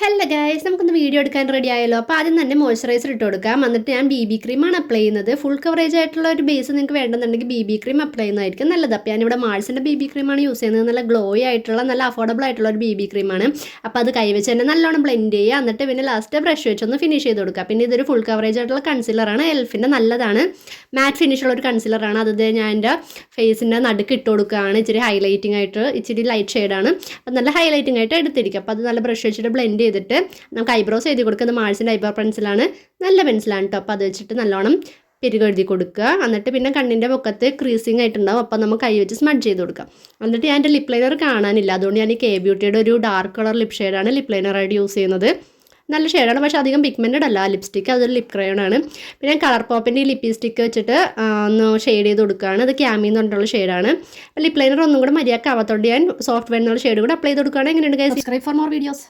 Hello guys, നമുക്കൊന്ന് video എടുക്കാൻ ready ആയല്ലോ. അപ്പോൾ ആദ്യം തന്നെ മോയ്സ്ചറൈസർ ഇട്ട് കൊടുക്കാം. എന്നിട്ട് ഞാൻ BB ക്രീമാണ് അപ്ലൈ ചെയ്യുന്നത്. ഫുൾ കവറേജ് ആയിട്ടുള്ള ഒരു ബേസ് നിങ്ങൾക്ക് വേണമെന്നുണ്ടെങ്കിൽ BB ക്രീം അപ്ലൈ ചെയ്യുന്നതായിരിക്കും നല്ലത്. അപ്പോൾ ഞാനിവിടെ മാൾസിൻ്റെ BB ക്രീമാണ് യൂസ് ചെയ്യുന്നത്. നല്ല ഗ്ലോയി ആയിട്ടുള്ള നല്ല അഫോർഡബിൾ ആയിട്ടുള്ള ഒരു BB ക്രീമാണ്. അപ്പോൾ അത് കൈവച്ച് തന്നെ നല്ലോണം ബ്ലെൻഡ് ചെയ്യുക. എന്നിട്ട് പിന്നെ ലാസ്റ്റ് ബ്രഷ് വെച്ചൊന്ന് ഫിനിഷ് ചെയ്ത് കൊടുക്കുക. പിന്നെ ഇതൊരു ഫുൾ കവറേജ് ആയിട്ടുള്ള കൺസീലറാണ്. എൽഫിൻ്റെ നല്ലതാണ്, മാറ്റ് ഫിനിഷുള്ള ഒരു കൺസീലറാണ്. അത് ഞാൻ എൻ്റെ ഫേസിൻ്റെ നടുക്ക് ഇട്ട് കൊടുക്കുകയാണ്. ഇച്ചിരി ഹൈലൈറ്റിംഗ് ആയിട്ട്, ഇച്ചിരി ലൈറ്റ് ഷെയ്ഡാണ്. അപ്പോൾ നല്ല ഹൈലൈറ്റിംഗ് ആയിട്ട് എടുത്തിരിക്കുക. അപ്പോൾ അത് നല്ല ബ്രഷ് വെച്ചിട്ട് ബ്ലെൻഡ് ചെയ്തിട്ട് നമുക്ക് ഐബ്രോസ് എഴുതി കൊടുക്കുന്നത് മാൾസിൻ്റെ ഐബ്രോ പെൻസിലാണ്. നല്ല പെൻസിലാണ് കേട്ടോ. അപ്പോൾ അത് വെച്ചിട്ട് നല്ലോണം എഴുതി കൊടുക്കുക. എന്നിട്ട് പിന്നെ കണ്ണിൻ്റെ പൊക്കത്ത് ക്രീസിങ് ആയിട്ടുണ്ടാവും. അപ്പോൾ നമുക്ക് കൈ വെച്ച് സ്മഡ്ജ് ചെയ്ത് കൊടുക്കാം. എന്നിട്ട് ഞാൻ എൻ്റെ ലിപ് ലൈനർ കാണാനില്ല, അതുകൊണ്ട് ഞാൻ ഈ കെ ബ്യൂട്ടിയുടെ ഒരു ഡാർക്ക് കളർ ലിപ് ഷെയ്ഡാണ് ലിപ് ലൈനറായിട്ട് യൂസ് ചെയ്യുന്നത്. നല്ല ഷെയ്ഡാണ്, പക്ഷേ അധികം പിഗ്മെൻറ്റഡ് അല്ല ലിപ്സ്റ്റിക്ക്, അതൊരു ലിപ് ക്രയോണാണ്. പിന്നെ ഞാൻ കളർ പോപ്പിൻ്റെ ഈ ലിപ്സ്റ്റിക്ക് വെച്ചിട്ട് ഒന്ന് ഷെയ്ഡ് ചെയ്ത് കൊടുക്കുകയാണ്. അത് ക്യാമിന്ന് പറഞ്ഞിട്ടുള്ള ഷെയ്ഡാണ്. ലിപ് ലൈനർ ഒന്നും കൂടെ മര്യാദക്ക് ആവാത്തോണ്ട് ഞാൻ സോഫ്റ്റ് വെയർ എന്നുള്ള ഷെയ്ഡ് കൂടെ അപ്ലൈ ചെയ്ത് കൊടുക്കുകയാണ്. എങ്ങനെയുണ്ട് guys? Subscribe for more videos.